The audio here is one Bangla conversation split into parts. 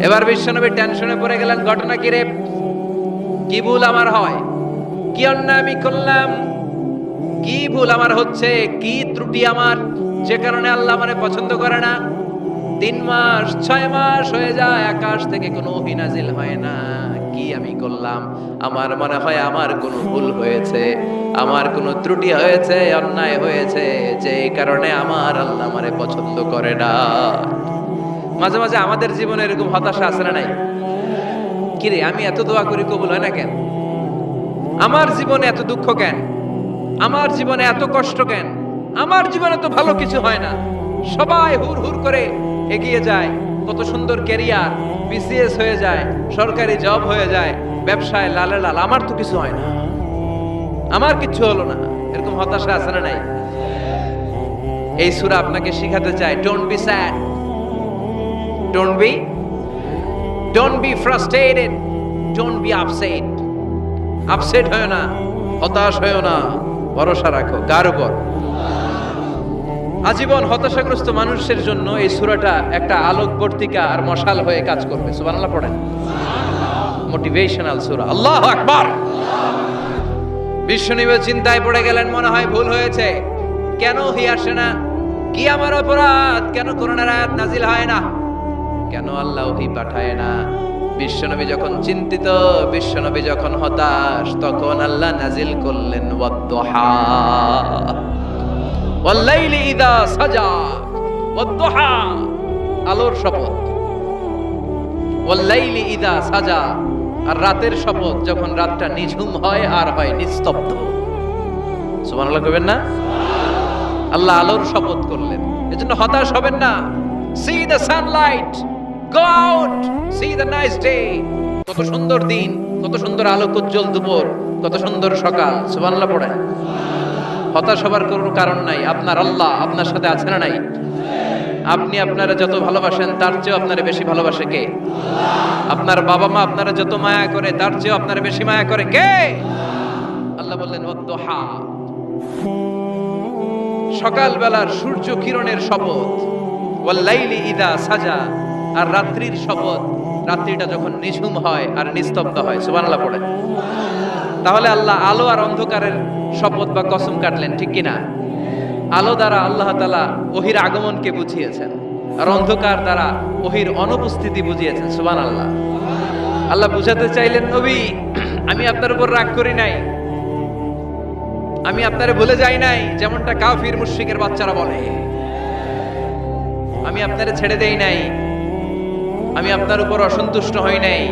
এবার বিশ্বনবী টেনশনে পড়ে গেলেন, ঘটনা কি রে, কি ভুল আমার হয়, কি অন্যায় আমি করলাম, কি ভুল আমার হচ্ছে, কি ত্রুটি আমার, যে কারণে আল্লাহ আমারে পছন্দ করে না। 3 মাস 6 মাস হয়ে যায়, আকাশ থেকে কোনো ওহী নাজিল হয় না, কি আমি করলাম? আমার মনে হয় আমার কোনো ভুল হয়েছে, আমার কোনো ত্রুটি হয়েছে, অন্যায় হয়েছে, যে কারণে আমার আল্লাহ আমারে পছন্দ করে না। মাঝে মাঝে আমাদের জীবনে এরকম হতাশা আছে না নাই? কিরে আমি এত দোয়া করি কবুল হয় না কেন? আমার জীবনে এত দুঃখ কেন? আমার জীবনে এত কষ্ট কেন? আমার জীবনে তো ভালো কিছু হয় না, সবাই হুর হুর করে এগিয়ে যায়, কত সুন্দর ক্যারিয়ার, বিসিএস হয়ে যায়, সরকারি জব হয়ে যায়, ব্যবসায় লালে লাল, আমার তো কিছু হয় না, আমার কিছু হলো না। এরকম হতাশা আছে না নাই? এই সূরা আপনাকে শিখাতে চায়, don't be sad, don't be frustrated, don't be upset. Upset হয় না, হতাশ হয় না, ভরসা রাখো কার উপর? আজীবন হতাশাগ্রস্ত মানুষের জন্য এই সূরাটা একটা আলোকবর্তিকা আর মশাল হয়ে কাজ করবে। সুবহানাল্লাহ পড়েন। মোটিভেশনাল সূরা। আল্লাহু আকবার। বিশ্বনবী চিন্তায় পড়ে গেলেন, মনে হয় ভুল হয়েছে, কেন ওহী আসে না, কি আমার অপরাধ, কেন কোরআনের আয়াত নাজিল হয় না, কেন আল্লাহ ওহী পাঠায় না? বিশ্বনবী যখন চিন্তিত, বিশ্বনবী যখন হতাশ, তখন আল্লাহ নাজিল করলেন ওয়াদ-দুহা, ওয়াল-লাইলি ইযা সাজা, ওয়াদ-দুহা, আলোর শপথ, ওয়াল-লাইলি ইযা সাজা, আর রাতের শপথ, যখন রাতটা নিঝুম হয় আর হয় নিস্তব্ধ। সুবহানাল্লাহ কইবেন না? আল্লাহ আলোর শপথ করলেন, এজন্য হতাশ হবেন না। See the sunlight, go out, see the nice day. কত সুন্দর দিন, কত সুন্দর আলোক উজ্জ্বল দুপুর, কত সুন্দর সকাল। সুবহানাল্লাহ পড়েন। হতাশ হবার কোনো কারণ নাই, আপনার আল্লাহ আপনার সাথে আছে না নাই? আপনি আপনারা যত ভালোবাসেন তার চেয়েও আপনারে বেশি ভালোবাসে কে? আপনার বাবা মা আপনারা যত মায়া করে তার চেয়েও আপনারে বেশি মায়া করে কে? আল্লাহ বললেন ওয়াদ-দুহা, সকাল বেলার সূর্য কিরণের শপথ, ওয়াল-লাইলি ইযা সাজা, আর রাত্রির শপথ, রাত্রিটা যখন নিঝুম হয় আর নিস্তব্ধ হয়। সুবহানাল্লাহ পড়েন। তাহলে আল্লাহ আলো আর অন্ধকারের শপথ বা কসম কাটলেন, ঠিক কি না? আলো দ্বারা আল্লাহ তাআলা ওহীর আগমনকে বুঝিয়েছেন, আর অন্ধকার দ্বারা ওহীর অনুপস্থিতি বুঝিয়েছেন। সুবহানাল্লাহ। আল্লাহ বুঝাতে চাইলেন, নবী আমি আপনার উপর রাগ করি নাই, আমি আপনারে ভুলে যাই নাই, যেমনটা কাফির মুশরিকের বাচ্চারা বলে। আমি আপনারে ছেড়ে দেই নাই, আমি আপনার উপর অসন্তুষ্ট হই নাই।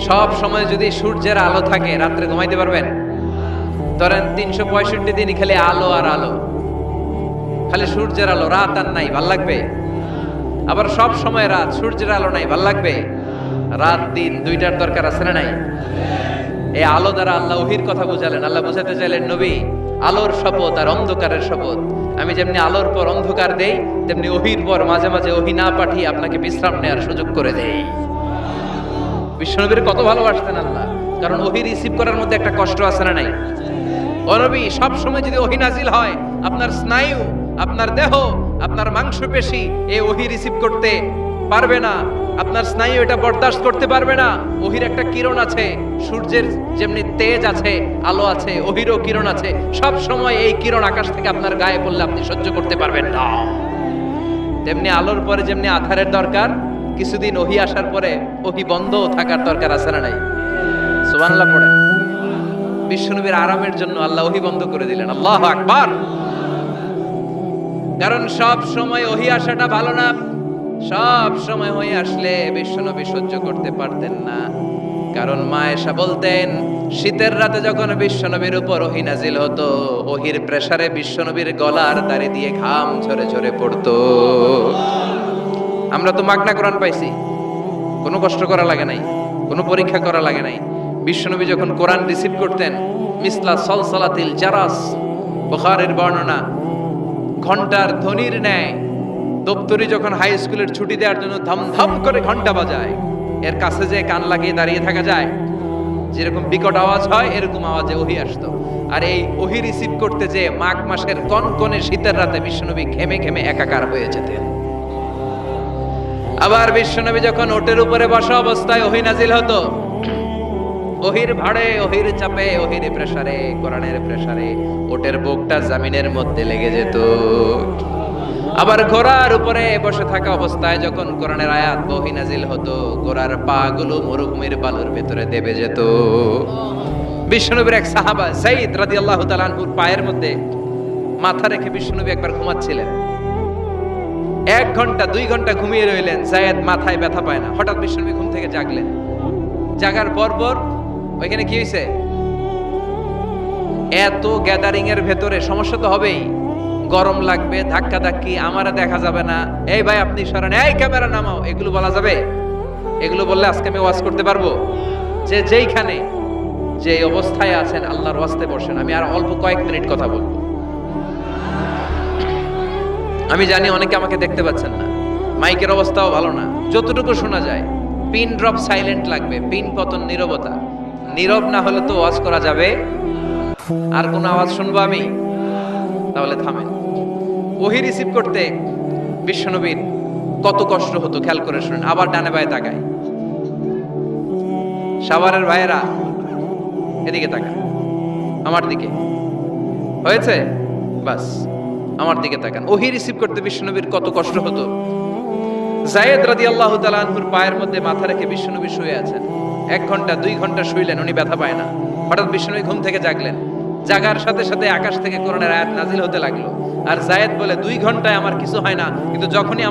সব সময় যদি সূর্যের আলো থাকে, রাত্রে ঘুমাইতে পারবেন? ধরেন 365 দিনই খালি আলো আর আলো, খালি সূর্যের আলো, রাত আর নাই, ভাল লাগবে? আবার সব সময় রাত, সূর্যের আলো নাই, ভাল লাগবে? রাত দিন দুইটার দরকার আছে না নাই? এই আলো দ্বারা আল্লাহ ওহীর কথা বুঝালেন। আল্লাহ বুঝাতে চাইলেন, নবী আলোর শপথ আর অন্ধকারের শপথ, আমি যেমনি আলোর পর অন্ধকার দেই, তেমনি ওহীর পর মাঝে মাঝে ওহী না পাঠিয়ে আপনাকে বিশ্রাম নেওয়ার সুযোগ করে দেই। বিশ্বনবীর কত ভালোবাসতেন আল্লাহ, কারণ ওহী রিসিভ করার মধ্যে একটা কষ্ট আছে না নাই? ও নবী, সব সময় যদি ওহী নাজিল হয়, আপনার স্নায়ু, আপনার দেহ, আপনার মাংসপেশি এই ওহী রিসিভ করতে পারবে না, আপনার স্নায়ু এটা বরদাস্ত করতে পারবে না। ওহীর একটা কিরণ আছে, সূর্যের যেমনি তেজ আছে, আলো আছে, ওহীরও কিরণ আছে। সব সময় এই কিরণ আকাশ থেকে আপনার গায়ে পড়লে আপনি সহ্য করতে পারবেন না। তেমনি আলোর পরে যেমনি আধারের দরকার, কিছুদিন ওহী আসার পরে ওহী বন্ধ থাকার দরকার আছে না নাই? সুবহানাল্লাহ পড়েন। বিশ্বনবীর আরামের জন্য আল্লাহ ওহী বন্ধ করে দিলেন। আল্লাহু আকবার। কারণ সব সময় ওহী আসাটা ভালো না, সব সময় ওহী আসলে বিশ্বনবী সহ্য করতে পারতেন না। কারণ মা আয়েশা বলতেন, শীতের রাতে যখন বিশ্বনবীর উপর ওহী নাজিল হতো, ওহীর প্রেসারে বিশ্বনবীর গলার দাড়ি দিয়ে ঘাম ঝরে ঝরে পড়তো। আমরা তো মাগনা কোরআন পাইছি, কোনো কষ্ট করা লাগে নাই, কোনো পরীক্ষা করা লাগে নাই। বিশ্বনবী যখন কোরআন রিসিভ করতেন, মিসলা সলসলাতিল জারাস, বুখারীর বর্ণনা, ঘন্টার ধ্বনির ন্যায় দপ্তরি যখন হাই স্কুলের ছুটি দেওয়ার জন্য ধমধম করে ঘন্টা বাজায়, এর কাছে যে কান লাগিয়ে দাঁড়িয়ে থাকা যায়, যেরকম বিকট আওয়াজ হয় এরকম আওয়াজে ওহী আসতো। আর এই ওহী রিসিভ করতে যে মাঘ মাসের কনকনে শীতের রাতে বিশ্বনবী ঘেমে ঘেমে একাকার হয়ে যেতেন। আবার বিশ্বনবী যখন ওটের উপরে বসা অবস্থায় ওহী নাজিল হতো, ওহির ভাড়ে, ওহির চাপে, ওহির প্রেসারে, কোরআনের প্রেসারে ওটের বুকটা জমিনের মধ্যে লেগে যেত। আবার ঘোড়ার উপরে বসে থাকা অবস্থায় যখন কোরআনের আয়াত ওহী নাজিল হতো, ঘোড়ার পা গুলো মরুভূমির বালুর ভেতরে দেবে যেত। বিশ্বনবীর এক সাহাবা যায়েদ রাদিয়াল্লাহু তাআলা আনহুর পায়ের মধ্যে মাথা রেখে বিশ্বনবী একবার ঘুমাচ্ছিলেন। 1 ঘন্টা 2 ঘন্টা ঘুমিয়ে রইলেন, যায়েদ মাথায় ব্যথা পায় না। হঠাৎ বিশ্বনবী ঘুম থেকে জাগলেন। জাগার পর ওইখানে কি হয়েছে? এত গ্যাদারিং এর ভেতরে সমস্যা তো হবেই, গরম লাগবে, ধাক্কা ধাক্কি, আমারে দেখা যাবে না, এই ভাই আপনি সরেন, এই ক্যামেরা নামাও, এগুলো বলা যাবে? এগুলো বললে আজকে আমি ওয়াজ করতে পারবো? যে যেইখানে যে অবস্থায় আছেন আল্লাহর ওয়াস্তে বসেন। আমি আর অল্প কয়েক মিনিট কথা বলবো। আমি জানি অনেকে আমাকে দেখতে পাচ্ছেন না, মাইকের অবস্থাও ভালো না, যতটুকু শোনা যায় পিন ড্রপ সাইলেন্ট লাগবে, পিন পতন নীরবতা। নীরব না হলে তো ওয়াজ করা যাবে। আর কোন আওয়াজ শুনবো আমি? তাহলে থামেন। ওহী রিসিভ করতে বিশ্বনবীর কত কষ্ট হতো খেয়াল করে শুনেন। আবার ডানে বায়ে তাকায়। সাভারের ভাইয়েরা এদিকে তাকান, আমার দিকে হয়েছে, বাস আমার দিকে তাকান। ওহী রিসিভ করতে বিশ্বনবীর কত কষ্ট হতো। যায়েদ রাদিয়াল্লাহু তাআলা আনহুর পায়ের মধ্যে মাথা রেখে বিশ্বনবী শুয়ে আছেন। 1 ঘন্টা 2 ঘন্টা শুইলেন, উনি ব্যথা পায় না। হঠাৎ বিশ্বনবী ঘুম থেকে জাগলেন। জাগার সাথে সাথে আকাশ থেকে কোরআনের আয়াত নাজিল হতে লাগলো। আর যায়েদ বলে 2 ঘন্টায় আমার কিছু হয় না, কিন্তু যখনই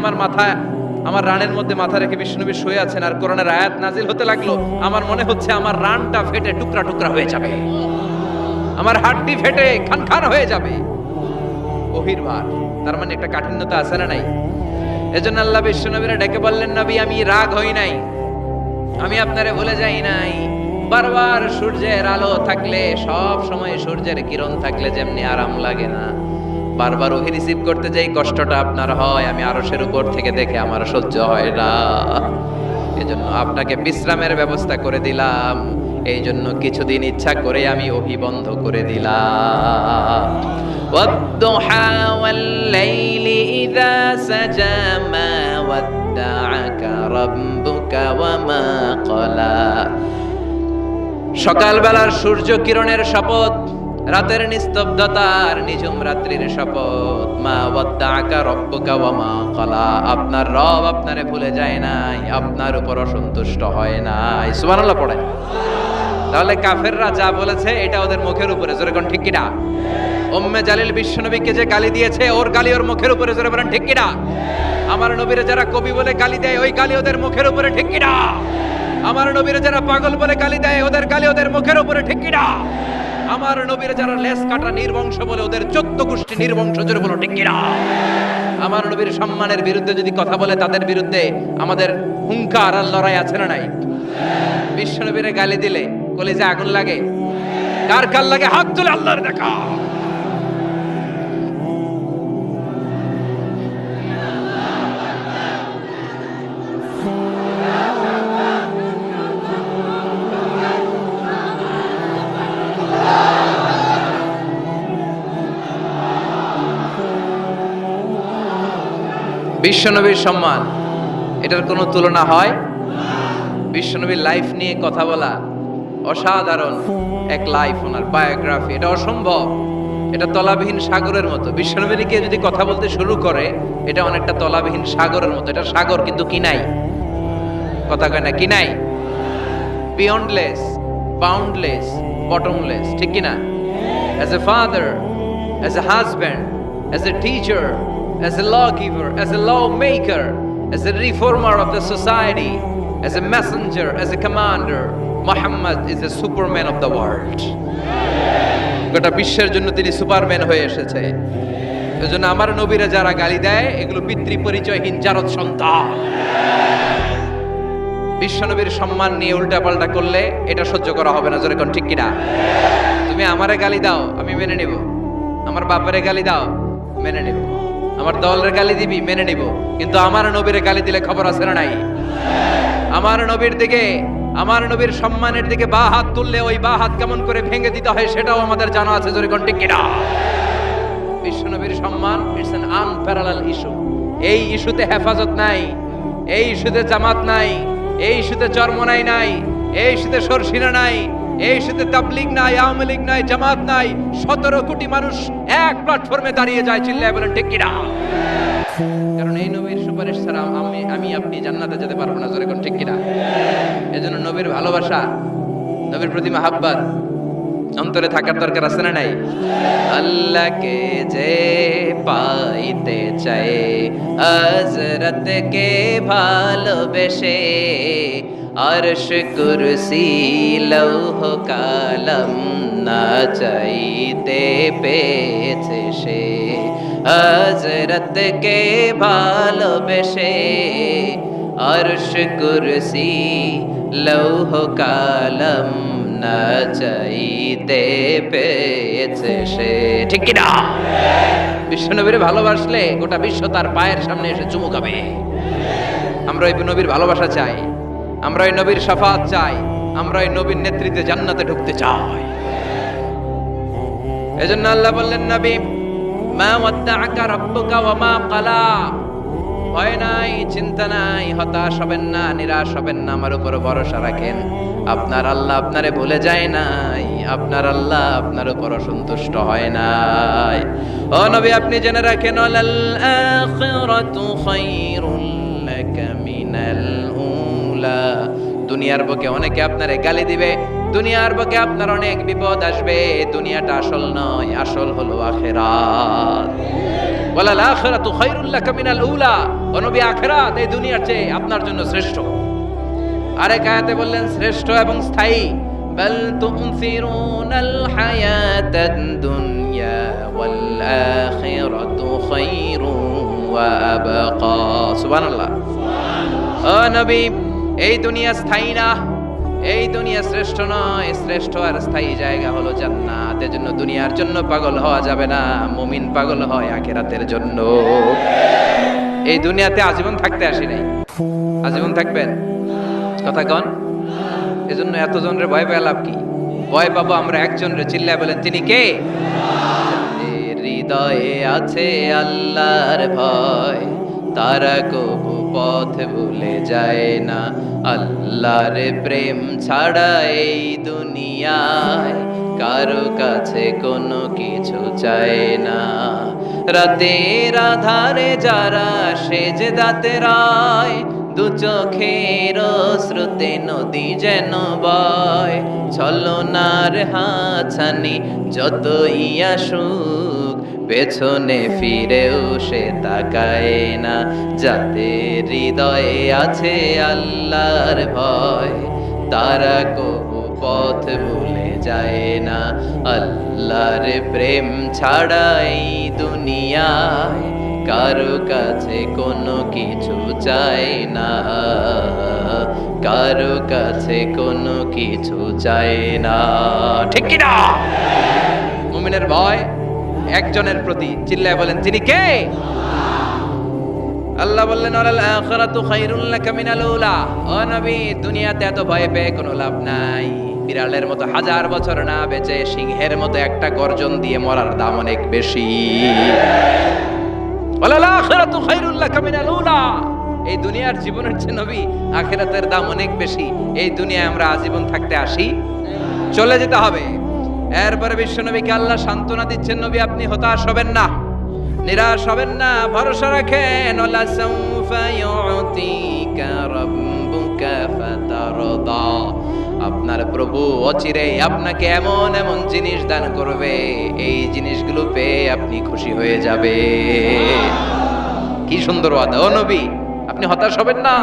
আমার রানের মধ্যে মাথা রেখে বিশ্বনবী শুয়ে আছেন আর কোরআনের আয়াত নাজিল হতে লাগলো, আমার মনে হচ্ছে আমার রানটা ফেটে টুকরা টুকরা হয়ে যাবে, আমার হাড্ডি ফেটে খান খান হয়ে যাবে। ওহীর ভার, তার মানে একটা কাঠিন্যতা আছে না নাই? এজন্য আল্লাহ বিশ্বনবীরা ডেকে বললেন, নবী আমি রাগ হই নাই, আমি আপনারে ভুলে যাই নাই। বারবার সূর্যের আলো থাকলে, সব সময় সূর্যের কিরণ থাকলে যেমনি আরাম লাগে না, বারবার ওহী রিসিভ করতে যাই কষ্টটা আপনার হয়, আমি আরশের উপর থেকে দেখে আমার সহ্য হয় না। এজন্য আপনাকে বিশ্রামের ব্যবস্থা করে দিলাম। এই জন্য কিছুদিন ইচ্ছা করে আমি ওহী বন্ধ করে দিলাম। والضحى والليل إذا سجى ما ودعك ربك وما قلى। সকালবেলার সূর্য কিরণের শপথ, রাতের নিস্তব্ধতার নিঝুম রাত্রির শপথ। মা ওয়াদ্দাআকা রব্বুকা ওয়া মা ক্বালা। আপনার রব আপনারে ভুলে যায় নাই, আপনার উপর অসন্তুষ্ট হয় নাই। সুবহানাল্লাহ পড়েন। তাহলে কাফেররা যা বলেছে এটা ওদের মুখের উপরে, জোরে কোন ঠিক কিনা? উম্মে জালিল বিশ্বনবীকে যে গালি দিয়েছে, ওর গালি ওর মুখের উপরে, জোরে বলেন ঠিক কিনা? আমার নবীরে যারা কবি বলে গালি দেয়, ওই গালি ওদের মুখের উপরে, ঠিক কিনা? আমার নবীরে যারা পাগল বলে গালি দেয়, ওদের গালি ওদের মুখের উপরে, ঠিক কিনা? আমার নবীরে যারা লেস কাটা নির্বংশ বলে, ওদের 14 গোষ্ঠী নির্বংশ, জোরে বলো ঠিক কিনা? আমার নবীর সম্মানের বিরুদ্ধে যদি কথা বলে, তাদের বিরুদ্ধে আমাদের হুঙ্কার আর লড়াই আছে না নাই? বিশ্বনবীরে গালি দিলে কলিজা আগুন লাগে? কার কার লাগে? হাত তুলে আল্লাহর দেখা। বিশ্বনবীর সম্মান, এটার কোনো তুলনা হয়? বিশ্বনবীর লাইফ নিয়ে কথা বলা অসাধারণ এক লাইফ, ওনার বায়োগ্রাফি, এটা অসম্ভব। এটা তলাবিহীন সাগরের মতো। বিশ্বনবীকে যদি কথা বলতে শুরু করে, এটা অনেকটা তলাবিহীন সাগরের মতো। এটা সাগর কিন্তু কি নাই? কথা কয় না, কি নাই? বিয়ন্ডলেস, বাউন্ডলেস, বটমলেস, ঠিক কিনা? As a father, as a husband, as a teacher, as a lawgiver, as a lawmaker, as a reformer of the society, as a messenger, as a commander, Muhammad is the superman of the world. গোটা বিশ্বের জন্য তিনি সুপারম্যান হয়ে এসেছে। এজন্য আমার নবীরা যারা গালি দেয়, এগুলো পিতৃ পরিচয়হীন জারদ সন্তান। বিশ্বনবীর সম্মান নিয়ে উল্টাপাল্টা করলে এটা সহ্য করা হবে না, জোরে কোন ঠিক কিনা? তুমি আমারে গালি দাও, আমি মেনে নিব। আমার বাপেরে গালি দাও, মেনে নিব। আমার দলের গালি দিবি, মেনে নিব। কিন্তু আমার নবীরে গালি দিলে খবর আছে না নাই? আমার নবীর দিকে, আমার নবীর সম্মানের দিকে বা হাত তুললে ওই বা হাত কেমন করে ভেঙে দিতে হয় সেটাও আমাদের জানা আছে, জোরে কোন ঠিক কিনা? বিশ্বনবীর সম্মান, ইটস অ্যান আনপ্যারালাল ইস্যু। এই ইস্যুতে হেফাজত নাই, এই ইস্যুতে জামাত নাই, এই ইস্যুতে চরমনাই নাই, এই ইস্যুতে সরসিনা নাই, এই ইস্যুতে তাবলীগ নাই, আওয়ামী লীগ নাই, জামাত নাই। 17 কোটি মানুষ এক প্ল্যাটফর্মে দাঁড়িয়ে যায়, চিল্লায় বলেন ঠিক কিনা? কারণ এই নবীর সুপারিশ ছাড়া আমি আপনি জান্নাতে যেতে পারবো না, জোরে কোন ঠিক কিনা? এজন্য নবীর ভালোবাসা, নবীর প্রতি মাহাব্বত অন্তরে থাকার দরকার আছে না নাই? আল্লাহকে যে পাইতে চায়, হযরতকে ভালোবেসে, আরশ কুরসি লৌহ কালাম না চাইতে পেয়েছে সে। হযরতকে ভালোবেসে, আরশ কুরসি লৌহ কালাম না চাইতে পেয়েছে সে, ঠিক কিনা? বিশ্বনবীর ভালোবাসলে গোটা বিশ্ব তার পায়ের সামনে এসে চুমু খাবে। আমরা এই নবীর ভালোবাসা চাই, আমরা এই নবীর শাফাত চাই, আমরা এই নবীর নেতৃত্বে জান্নাতে ঢুকতে চাই। এজন্য আল্লাহ বললেন, নবী মা ওয়াদ্দাআকা রাব্বুকা ওয়া মা ক্বালা, ভয় নাই, চিন্তা নাই, হতাশ হবেন না, নিরাশ হবেন না, আমার উপর ভরসা রাখেন। আপনার আল্লাহ আপনারে ভুলে যায় নাই, আপনার আল্লাহ আপনার উপর সন্তুষ্ট হয় নাই। ও নবী, আপনি জেনে রাখেন, আল আখিরাতু খায়রুল লাকা মিনাল উলা। দুনিয়ার বুকে অনেকে আপনারে গালি দিবে, দুনিয়ার বুকে আপনার অনেক বিপদ আসবে। দুনিয়াটা আসল নয়, আসল হলো আখিরাত। ওয়ালাল আখিরাতু খায়রুল লাকা মিনাল উলা। ও নবী, আখিরাত এই দুনিয়ার চেয়ে আপনার জন্য শ্রেষ্ঠ। আরেক আয়াতে বললেন শ্রেষ্ঠ এবং স্থায়ী। বাল তুনসিরুনাল হায়াতাদ দুনিয়া ওয়াল আখিরাতু খায়রুন ওয়া আবকা। সুবহানাল্লাহ। ও নবী, এই দুনিয়া স্থায়ী না, এই দুনিয়া শ্রেষ্ঠ নয়, শ্রেষ্ঠ আর স্থায়ী জায়গা হলো জান্নাত। এজন্য দুনিয়ার জন্য পাগল হওয়া যাবে না, মুমিন পাগল হয় আখিরাতের জন্য। এই দুনিয়াতে আজীবন থাকতে আসি নাই, আজীবন থাকবেন, কথা কন। এজন্য এতজনের ভয় পেয়ে লাভ কি? ভয় পাবো আমরা একজনের, চিল্লায় বলেন তিনি কে? হৃদয়ে আছে আল্লাহর ভয়, তারা কবু পথ ভুলে যায় না। আল্লাহর প্রেম ছাড়া এই দুনিয়ায় কারো কাছে কোনো কিছু চায় না। রাতের আধারে যারা সেজদাতে রায়, দু চোখের স্রোতে নদী যেন বয়। ছলনার হাতছানি যতই আসুক, পেছনে ফিরেও সে তাকায় না। যাদের হৃদয়ে আছে আল্লাহর ভয়, তারা কবু পথ ভুলে যায় না। আল্লাহর প্রেম ছাড়া এই দুনিয়ায় কারো কাছে কোনো কিছু চায় না, কারো কাছে কোনো কিছু চায় না, ঠিক কি না? মুমিনের ভয় একজনের প্রতি, চিল্লায় বলেন তিনি কে? আল্লাহ বললেন, আল আখিরাতু খায়রুল লাকা মিনাল উলা। ও নবী, দুনিয়াতে এত ভয় পেয়ে কোনো লাভ নাই। বিড়ালের মতো 1000 বছর না বেঁচে সিংহের মতো একটা গর্জন দিয়ে মরার দাম অনেক বেশি। আল আখিরাতু খায়রুল লাকা মিনাল উলা। এই দুনিয়ার জীবনের চেয়ে নবী আখিরাতের দাম অনেক বেশি। এই দুনিয়ায় আমরা আজীবন থাকতে আসি, চলে যেতে হবে। এরপরে বিশ্বনবীকে আল্লাহ সান্ত্বনা দিচ্ছেন, নবী আপনি হতাশ হবেন না, নিরাশ হবেন না, ভরসা রাখেন। ওয়ালা সাউফা ইউতিকা রাব্বুকা ফাতারদা। আপনার প্রভু অচিরেই আপনাকে এমন এমন জিনিস দান করবে, এই জিনিসগুলো পেয়ে আপনি খুশি হয়ে যাবে। কি সুন্দর ওয়াদা। ও নবী, আপনি হতাশ হবেন না,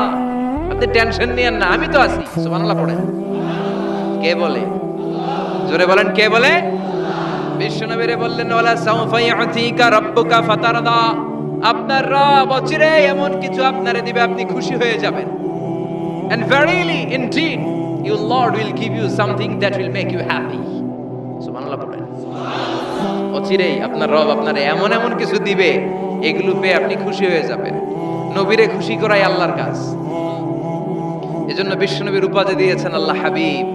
আপনি টেনশন নিয়েন না, আমি তো আছি। সুবহানাল্লাহ পড়েন। কে বলে? জোরে বলেন, কে বলে? বিশ্বনবীরে বললেন, ওয়ালা সাউফা ইউতিকা রাব্বুকা ফাতারদা। আপনার রব অচিরে এমন কিছু আপনারে দিবে, আপনি খুশি হয়ে যাবেন। And verily indeed your Lord will give you something that will make you happy. সুবহানাল্লাহ পড়েন। অচিরেই আপনার রব আপনারে এমন এমন কিছু দিবে, এগুলো পেয়ে আপনি খুশি হয়ে যাবেন। নবীরে খুশি করাই আল্লাহর কাজ। এজন্য বিশ্বনবীর উপাধি দিয়েছেন আল্লাহ হাবিব।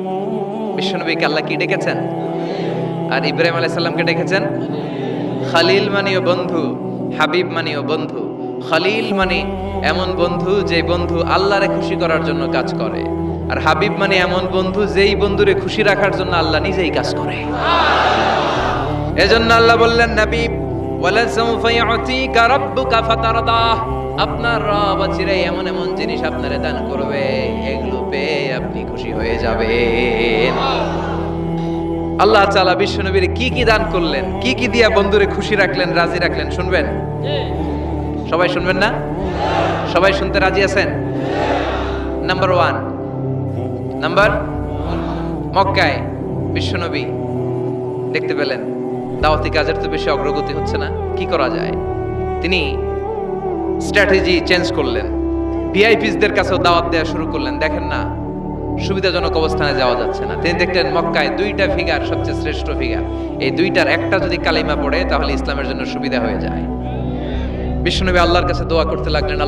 বিশ্বনবীকে আল্লাহ কি ডেকেছেন? আর ইব্রাহিম আলাইহিস সালামকে ডেকেছেন খালিল মানিও বন্ধু, হাবিব মানিও বন্ধু। খলিল মানে এমন বন্ধু যে বন্ধু আল্লাহরে খুশি করার জন্য কাজ করে, আর হাবিব মানে এমন বন্ধু যেই বন্ধুরে খুশি রাখার জন্য আল্লাহ নিজেই কাজ করে। এজন্য আল্লাহ বললেন, নবী ওয়ালা সাউফা ইউতিকা রাব্বুকা ফাতারদা, আপনার রব চিরাই এমন এমন জিনিস আপনারে দান করবে, এগুলো পেয়ে আপনি খুশি হয়ে যাবেন। আল্লাহ তাআলা বিশ্বনবীর কি কি দান করলেন, কি কি দিয়া বন্ধুরে খুশি রাখলেন, রাজি রাখলেন, শুনবেন? সবাই শুনবেন না? সবাই শুনতে রাজি আছেন? নাম্বার 1, মক্কায় বিশ্বনবী দেখতে পেলেন দাওয়াতি কাজের তো বেশি অগ্রগতি হচ্ছে না, কি করা যায়? তিনি স্ট্র্যাটেজি চেঞ্জ করলেন, ভিআইপিসদের কাছেও দাওয়াত দেওয়া শুরু করলেন। দেখেন না, সুবিধাজনক অবস্থানে যাওয়া যাচ্ছে না। তিনি দেখলেন মক্কায় 2টা ফিগার সবচেয়ে শ্রেষ্ঠ ফিগার, এই 2টার একটা যদি কালিমা পড়ে তাহলে ইসলামের জন্য সুবিধা হয়ে যায়। বিশ্বনবী আল্লাহর কাছে দোয়া করতে লাগলেন,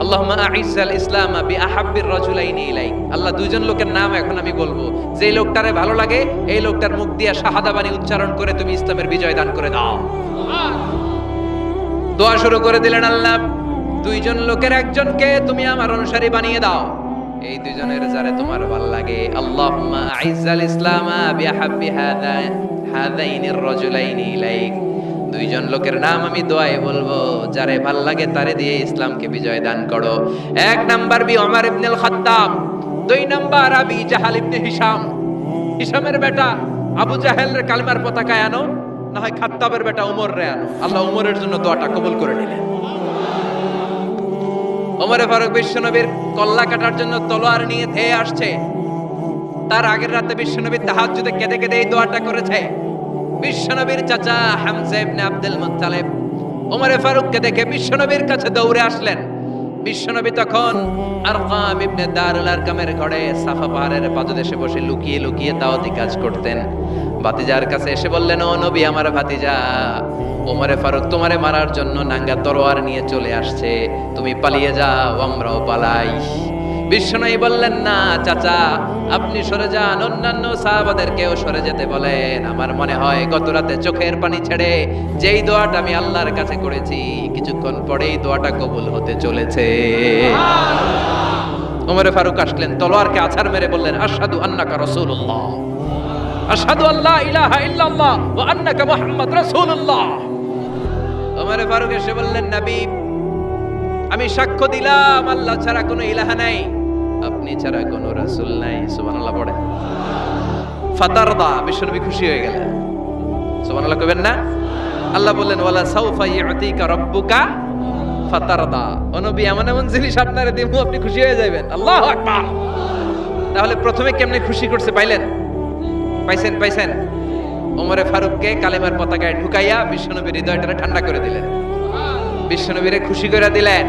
আল্লাহুম্মা আইজ্জাল ইসলামা বিআহাব্বির রাজুলাইনি ইলাইক। আল্লাহ, 2জন লোকের নাম এখন আমি বলবো, যে লোকটারে ভালো লাগে এই লোকটার মুখ দিয়ে শাহাদা বাণী উচ্চারণ করে তুমি ইসলামের বিজয় দান করে দাও। দোয়া শুরু করে দিলেন, আল্লাহ 2জন লোকের একজনকে তুমি আমার অনুসারী বানিয়ে দাও, এই 2জনের যারে তোমার ভালো লাগে। আল্লাহুম্মা আইজ্জাল ইসলামা বিআহাব্বি হাদাইনির রাজুলাইনি ইলাইক। 2জন লোকের নাম আমি দোয়ায় বলবো, যারে ভাল লাগে তারে দিয়ে ইসলামকে বিজয় দান করো। 1 নাম্বার ওমর ইবনে আল খাত্তাব, 2 নাম্বার আবি জাহাল ইবনে হিশাম। হিশামের বেটা আবু জাহেলের কালিমার পতাকায় আনো, না হয় খাত্তাবের বেটা ওমর রে আনো। আল্লাহ ওমরের জন্য দোয়াটা কবুল করে নিলেন। ওমরে ফারুক বিশ্বনবীর কল্লা কাটার জন্য তলোয়ার নিয়ে ধেয়ে আসছে, তার আগের রাতে বিশ্বনবী তাহাজ্জুদে কেঁদে কেঁদে এই দোয়াটা করেছে। বিশ্বনবীর চাচা হামজা ইবনে আব্দুল মুত্তালিব ওমরে ফারুককে দেখে বিশ্বনবীর কাছে দৌড়ে আসলেন। বিশ্বনবী তখন আরকাম ইবনে দারুল আরকামের ঘরে সাফা পাহাড়ের পাদদেশে বসে লুকিয়ে লুকিয়ে দাওয়াতি কাজ করতেন। ভাতিজার কাছে এসে বললেন, ও নবী, আমার ভাতিজা ওমরে ফারুক তোমারে মারার জন্য নাঙ্গা তরোয়ার নিয়ে চলে আসছে, তুমি পালিয়ে যাও, আমরাও পালাই। বিশ্বনবী বললেন, না চাচা, আপনি সরে যান, অন্যান্য সাহাবাদেরকেও সরে যেতে বলেন। আমার মনে হয় গত রাতে চোখের পানি ছেড়ে যেই দোয়াটা আমি আল্লাহর কাছে করেছি, কিছুক্ষণ পরেই দোয়াটা কবুল হতে চলেছে। ওমরে ফারুক আসলেন, তলোয়ারকে আছাড় মেরে বললেন, আশহাদু আন্নাকা রাসূলুল্লাহ, আশহাদু আল্লা ইলাহা ইল্লাল্লাহ ওয়া আন্নাকা মুহাম্মদ রাসূলুল্লাহ। ওমরে ফারুক এসে বললেন, নবী, আমি সাক্ষ্য দিলাম আল্লাহ ছাড়া কোনো ইলাহা নাই, আপনি ছাড়া কোনো রাসূল নাই। সুবহানাল্লাহ পড়ে। ফাতারদা, বিশ্বনবী খুশি হয়ে গেলেন। সুবহানাল্লাহ কইবেন না? আল্লাহ বললেন, ওয়ালা সাউফা ইউতিকা রাব্বুকা ফাতারদা। ও নবী, এমন এমন জিনিস আপনারে দেব আপনি খুশি হয়ে যাবেন। আল্লাহু আকবার। তাহলে প্রথমে কেমনে খুশি করছে পাইলেন? পাইছেন? ওমরে ফারুককে কালেমার পতাকায় ঢুকাইয়া বিশ্বনবীর হৃদয়টা ঠান্ডা করে দিলেন, বিশ্বনবীরে খুশি করে দিলেন।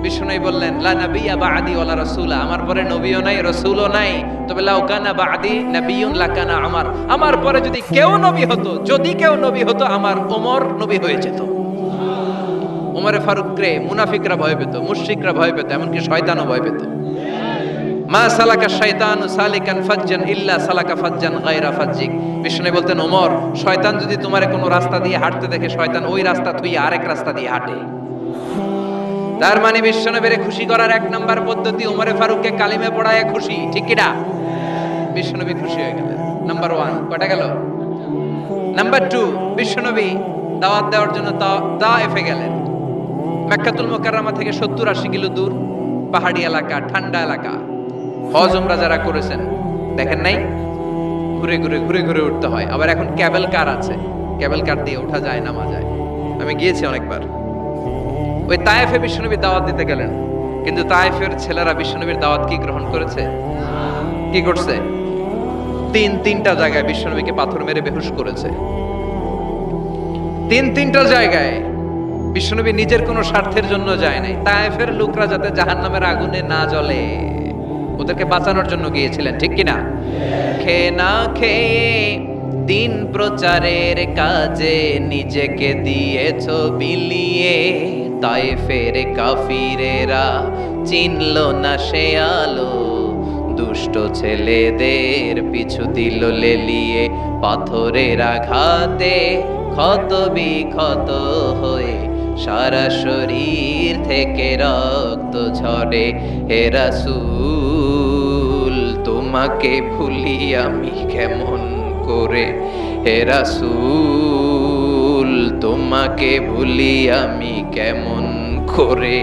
বিশ্বনবী বললেন, লা নাবিয়্যা বা'দি ওয়ালা রাসূলা, আমার পরে নবীও নাই রাসূলও নাই, তবে লাউ কানা বা'দি নাবিয়্যুন লাকানা আমার, আমার পরে যদি কেউ নবী হতো আমার ওমর নবী হয়ে যেত। ওমরে ফারুককে মুনাফিকরা ভয় পেত, মুশরিকরা ভয় পেত, এমনকি শয়তানও ভয় পেত। মা সালাকা শাইতানু সালিকান ফাজ্জান ইল্লা সালাকা ফাজ্জান গায়রা ফাজ্জিক। বিষ্ণু বলতেন, ওমর, শয়তান যদি তোমারে কোনো রাস্তা দিয়ে হাঁটতে দেখে, শয়তান ওই রাস্তা থুই আরেক রাস্তা দিয়ে হাঁটে। তার মানে বিশ্বনবীরে খুশি করার 1 নাম্বার পদ্ধতি ওমরে ফারুককে কালিমে পড়ায় খুশি, ঠিক কি না? বিশ্বনবী খুশি হয়ে গেলেন। নাম্বার 1 কয়টা গেল? নাম্বার 2, বিশ্বনবী দাওয়াত দেওয়ার জন্য তায়েফে গেলেন। মক্কাতুল মুকাররমা থেকে 70-80 কিলো দূর, পাহাড়ি এলাকা, ঠান্ডা এলাকা। হজ উমরা যারা করেছেন দেখেন নাই, ঘুরে ঘুরে উঠতে হয়। আবার এখন ক্যাবেল কার আছে, ক্যাবেল কার দিয়ে ওঠা যায়, নামা যায়। আমি গিয়েছি অনেকবার। ওই তায়েফে বিশ্বনবী দাওয়াত দিতে গেলেন, কিন্তু তায়েফের ছেলেরা বিশ্বনবীর দাওয়াত কি গ্রহণ করেছে? কি করছে? 3টা জায়গায় বিশ্বনবীকে পাথর মেরে বেহুশ করেছে। 3টা জায়গায় বিশ্বনবী নিজের কোনো স্বার্থের জন্য যায় নাই, তায়েফের লোকরা যাতে জাহান্নামের আগুনে না জ্বলে ওদেরকে বাঁচানোর জন্য গিয়েছিলেন, ঠিক কিনা? খেয়ে না খেয়ে দিন প্রচারের কাজে নিজেকে দিয়েছো বিলিয়ে, তায়েফের কাফিরেরা চিনল না সে আলো, দুষ্ট ছেলেদের পিছু দিল লেলিয়ে, পাথরের আঘাতে ক্ষত বিক্ষত হয়ে সারা শরীর থেকে রক্ত ঝরে। হে রাসূল তোমাকে ভুলি আমি কেমন করে, হে রাসূল তোমাকে ভুলি আমি কেমন করে।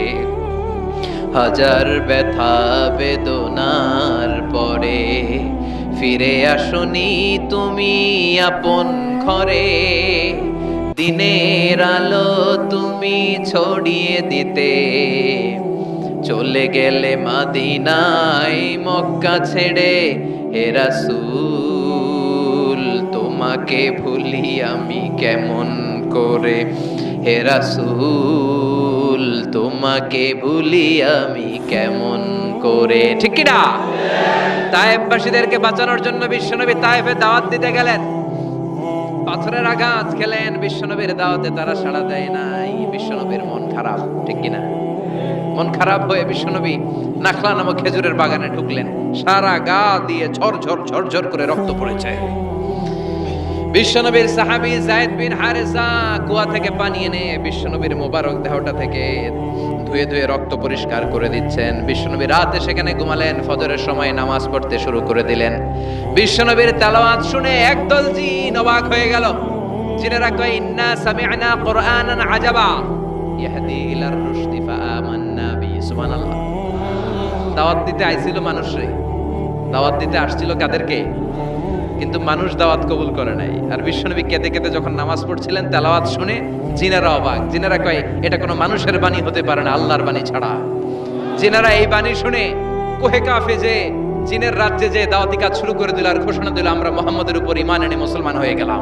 হাজার ব্যথা বেদনার পরে ফিরে আসনি তুমি আপন ঘরে। দিনের আলো তুমি ছড়িয়ে দিতে, চলে গেলে মদিনায় মক্কা ছেড়ে। হে রাসূল তোমাকে ভুলি আমি কেমন করে, হে রাসূল তোমাকে ভুলি আমি কেমন করে। ঠিক কি না? তায়েফবাসীদেরকে বাঁচানোর জন্য বিশ্বনবী তায়েফে দাওয়াত দিতে গেলেন। পাথরের আঘাত খেলেন, বিশ্বনবীর দাওয়াতে তারা সাড়া দেয় নাই। বিশ্বনবীর মন খারাপ, ঠিক কিনা? মন খারাপ হয়ে বিশ্বনবী নাখলা নামক খেজুরের বাগানে ঢুকলেন। সারা গা দিয়ে ঝরঝর ঝরঝর করে রক্ত পড়েছে। বিশ্বনবীর সাহাবী যায়েদ বিন হারেসা কুয়া থেকে পানি এনে বিশ্বনবীর মোবারক দেহটা থেকে ধুয়ে ধুয়ে রক্ত পরিষ্কার করে দিচ্ছেন। বিশ্বনবী রাতে সেখানে ঘুমালেন, ফজরের সময় নামাজ পড়তে শুরু করে দিলেন। বিশ্বনবীর তেলাওয়াত শুনে একদল জিন অবাক হয়ে গেল। জিনেরা কয়, ইন্না সামি'না কুরআনান আজাবা ইয়াহদি ইলার রুশদি ফাআমান্না বিহি। সুবহানাল্লাহ। দাওয়াত দিতে আইছিল মানুষরে, দাওয়াত দিতে আসছিল কাদেরকে? কিন্তু মানুষ দাওয়াত কবুল করে নাই। আর বিশ্বনবী কেঁদে কেঁদে যখন নামাজ পড়ছিলেন, তেলাওয়াত শুনে জিনেরা অবাক। জিনেরা কয়, এটা কোনো মানুষের বাণী হতে পারে না, আল্লাহর বাণী ছাড়া। জিনেরা এই বাণী শুনে কোহে কাফে যে জিনের রাজ্যে যে দাওয়াতি কাজ শুরু করে দিল আর ঘোষণা দিল, আমরা মুহাম্মদের উপর ঈমান এনে মুসলমান হয়ে গেলাম।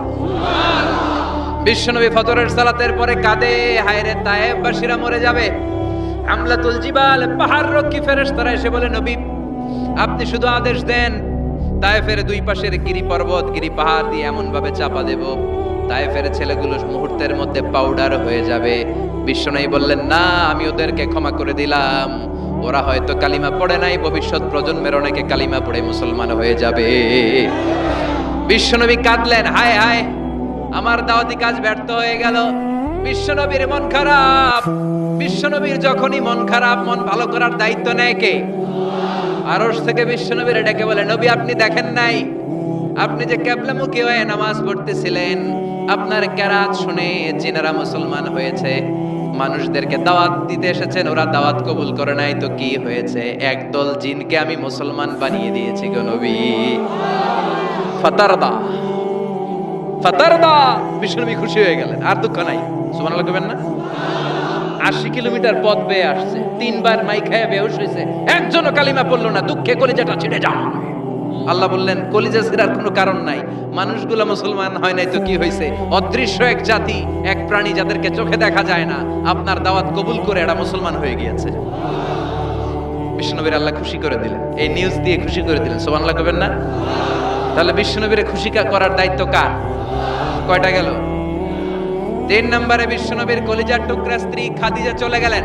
বিশ্বনবী ফজরের সালাতের পরে কাঁদে, হায়রে তায়েফবাসীরা মরে যাবে। আমলাতুল জিবাল পাহাড় রক্ষী ফেরেশতারা এসে বলে, নবী আপনি শুধু আদেশ দেন, তায়েফের দুই পাশের গিরি পর্বত গিরি পাহাড় দিয়ে এমন ভাবে চাপা দেব, তায়েফের ছেলেগুলো মুহূর্তের মধ্যে পাউডার হয়ে যাবে। বিশ্বনবী বললেন, না, আমি ওদেরকে ক্ষমা করে দিলাম। ওরা হয়তো কালিমা পড়ে নাই, ভবিষ্যৎ প্রজন্মের অনেকে কালিমা পড়ে মুসলমান হয়ে যাবে। বিশ্বনবী কাঁদলেন, হায় হায় আমার দাওয়াতি কাজ ব্যর্থ হয়ে গেল। বিশ্বনবীর মন খারাপ। বিশ্বনবীর যখনই মন খারাপ, মন ভালো করার দায়িত্ব নেয় কে? আরশ থেকে বিশ্বনবীর ডেকে বলে, নবী আপনি দেখেন নাই, আপনি যে কিবলামুখী হয়ে নামাজ পড়তেছিলেন, আপনার কেরাত শুনে জিনেরা মুসলমান হয়েছে। মানুষদেরকে দাওয়াত দিতে এসেছেন, ওরা দাওয়াত কবুল করে নাই, তো কি হয়েছে? একদল জিনকে আমি মুসলমান বানিয়ে দিয়েছি গো নবী। ফাতারদা ফাতারদা। বিশ্বনবী খুশি হয়ে গেলেন, আর দুঃখ নাই। সুবহানাল্লাহ কইবেন না? 80 কিলোমিটার পথ বেয়ে আসছে, 3 বার মাই খেয়ে বেহুশ হয়েছে, একজনও কালিমা পড়লো না, দুঃখে কলিজাটা ছিঁড়ে যায়। আল্লাহ বললেন, কলিজা ছিঁড়ার কোনো কারণ নাই, মানুষগুলো মুসলমান হয় নাই তো কি হয়েছে? অদৃশ্য এক জাতি, এক প্রাণী যাদেরকে চোখে দেখা যায় না, আপনার দাওয়াত কবুল করে এরা মুসলমান হয়ে গিয়েছে। বিশ্বনবীর আল্লাহ খুশি করে দিলেন, এই নিউজ দিয়ে খুশি করে দিলেন। সুবহানাল্লাহ কইবেন না? তাহলে বিশ্বনবীর খুশি করার দায়িত্ব কার? কয়টা গেল? 3 নম্বরে বিশ্বনবীর কলিজার টুকরা স্ত্রী খাদিজা চলে গেলেন।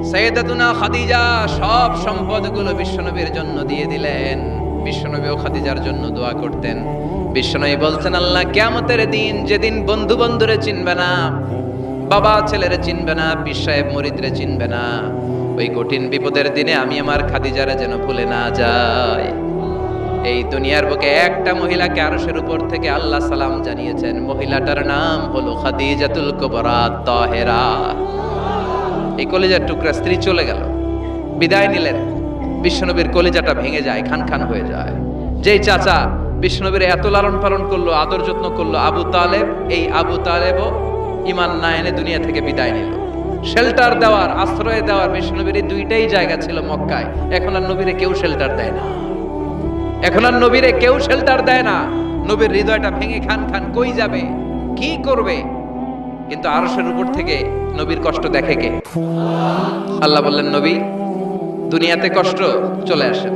সাইয়েদাতুনা খাদিজা সব সম্পদগুলো বিশ্বনবীর জন্য দিয়ে দিলেন। বিশ্বনবীও খাদিজার জন্য দোয়া করতেন। বিশ্বনবী বলতেন, আল্লাহ কিয়ামতের দিন, যেদিন বন্ধু বন্ধুরে চিনবে না, বাবা ছেলেরে চিনবে না, পীর সাহেব মুরিদরে চিনবে না, ওই কঠিন বিপদের দিনে আমি আমার খাদিজারে যেন ভুলে না যাই। এই দুনিয়ার বুকে একটা মহিলাকে আরশের উপর থেকে আল্লাহ সালাম জানিয়েছেন, মহিলাটার নাম হলো খাদিজাতুল কুবরা তাহেরা। এই কলিজার টুকরা স্ত্রী চলে গেল, বিদায় নিলেন। বিশ্বনবীর কলিজাটা ভেঙে যায়, খান খান হয়ে যায়। যেই চাচা বিশ্বনবীর এত লালন পালন করলো, আদর যত্ন করলো, আবু তালেব, এই আবু তালেবও ঈমান না এনে দুনিয়া থেকে বিদায় নিল। শেল্টার দেওয়ার, আশ্রয় দেওয়ার বিশ্বনবীর দুইটাই জায়গা ছিল মক্কায়। এখন আর নবীরে কেউ শেল্টার দেয় না, এখন আর নবীরে কেউ শেল্টার দেয় না। নবীর হৃদয়টা ভেঙে খান খান, কই যাবে, কি করবে? কিন্তু আরশের উপর থেকে নবীর কষ্ট দেখে কে? আল্লাহ বললেন, নবী দুনিয়াতে কষ্ট, চলে আসেন,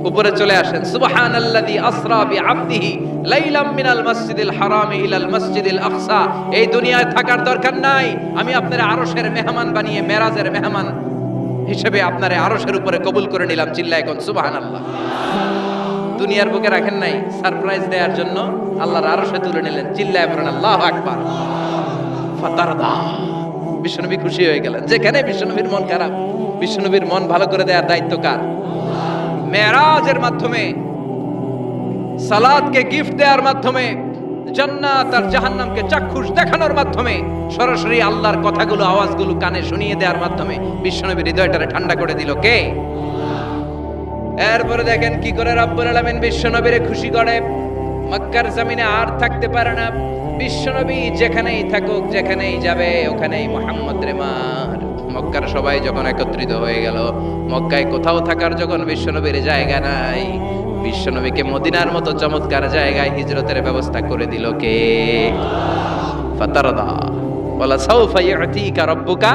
উপরে চলে আসেন। সুবহানাল্লাযী আসরা বিআবদিহি লাইলাম মিনাল মাসজিদিল হারামি ইলাল মাসজিদিল আকসা। এই দুনিয়ায় থাকার দরকার নাই, আমি আপনারে আরশের মেহমান বানিয়ে মেরাজের মেহমান হিসেবে আপনারে আরশের উপরে কবুল করে নিলাম। চিল্লায় কোন সুবহানাল্লাহ। দুনিয়ার বুকে রাখেন নাই, সারপ্রাইজ দেওয়ার জন্য আল্লাহর আরশে তুলে নিলেন। চিল্লায় বলেন আল্লাহু আকবার। ফাতারদা, বিশ্বনবী খুশি হয়ে গেলেন। যেখানে বিশ্বনবীর মন খারাপ, বিশ্বনবীর মন ভালো করে দেওয়ার দায়িত্ব কার? মেরাজের মাধ্যমে, সালাতকে গিফট দেওয়ার মাধ্যমে, জান্নাত আর জাহান্নামকে চাক্ষুষ দেখানোর মাধ্যমে, সরাসরি আল্লাহর কথাগুলো, আওয়াজগুলো কানে শুনিয়ে দেওয়ার মাধ্যমে বিশ্বনবীর হৃদয়টারে ঠান্ডা করে দিল কে? এরপরে দেখেন কি করে রব্বুল আলামিন বিশ্বনবীরে খুশি করে। মক্কার জমিনে আর থাকতে পারে না বিশ্বনবী, যেখানেই থাকুক, যেখানেই যাবে, ওখানেই মুহাম্মদ রে মার। মক্কার সবাই যখন একত্রিত হয়ে গেল, মক্কায় কোথাও থাকার যখন বিশ্বনবীর জায়গা নাই, বিশ্বনবীকে মদিনার মতো চমৎকার জায়গায় হিজরতের ব্যবস্থা করে দিল কে? ফাতারদা, ওয়ালা সাউফা ইউতিকা রাব্বুকা,